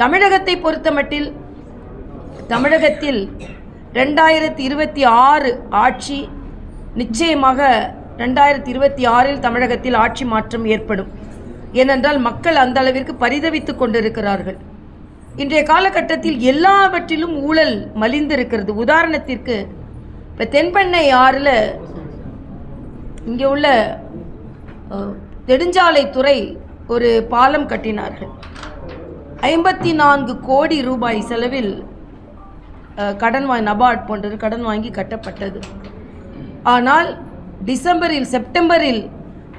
தமிழகத்தை பொறுத்தமட்டில் தமிழகத்தில் 2026 ஆட்சி நிச்சயமாக 2026 தமிழகத்தில் ஆட்சி மாற்றம் ஏற்படும். ஏனென்றால் மக்கள் அந்த அளவிற்கு பரிதவித்து கொண்டிருக்கிறார்கள். இன்றைய காலகட்டத்தில் எல்லாவற்றிலும் ஊழல் மலிந்திருக்கிறது. உதாரணத்திற்கு இப்போ தென்பெண்ணை ஆறில் இங்கே உள்ள நெடுஞ்சாலைத்துறை ஒரு பாலம் கட்டினார்கள். 54 கோடி ரூபாய் செலவில் நபார்ட் போன்றது கடன் வாங்கி கட்டப்பட்டது. ஆனால் செப்டம்பரில்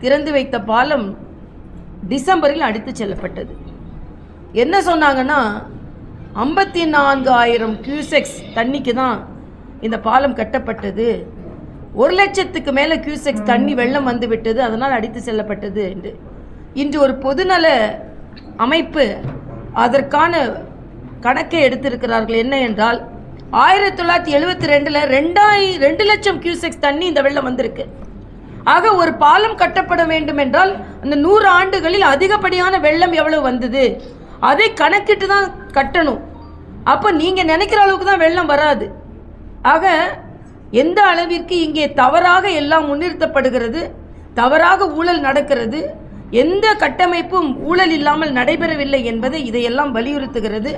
திறந்து வைத்த பாலம் டிசம்பரில் அடித்து செல்லப்பட்டது. என்ன சொன்னாங்கன்னா 54,000 கியூசெக்ஸ் தண்ணிக்கு தான் இந்த பாலம் கட்டப்பட்டது, 1 லட்சத்துக்கு மேலே கியூசெக்ஸ் தண்ணி வெள்ளம் வந்து விட்டது, அதனால் அடித்து செல்லப்பட்டது என்று. இன்று ஒரு பொதுநல அமைப்பு அதற்கான கணக்கை எடுத்திருக்கிறார்கள். என்ன என்றால் 1972 2 லட்சம் கியூசெக்ஸ் தண்ணி இந்த வெள்ளம் வந்திருக்கு. ஆக ஒரு பாலம் கட்டப்பட வேண்டும் என்றால் அந்த 100 ஆண்டுகளில் அதிகப்படியான வெள்ளம் எவ்வளவு வந்தது அதை கணக்கிட்டு தான் கட்டணும். அப்போ நீங்கள் நினைக்கிற அளவுக்கு தான் வெள்ளம் வராது. ஆக எந்த அளவிற்கு இங்கே தவறாக எல்லாம் முன்னிறுத்தப்படுகிறது, தவறாக ஊழல் நடக்கிறது, எந்த கட்டமைப்பும் ஊழல் இல்லாமல் நடைபெறவில்லை என்பதை இதையெல்லாம் வலியுறுத்துகிறது.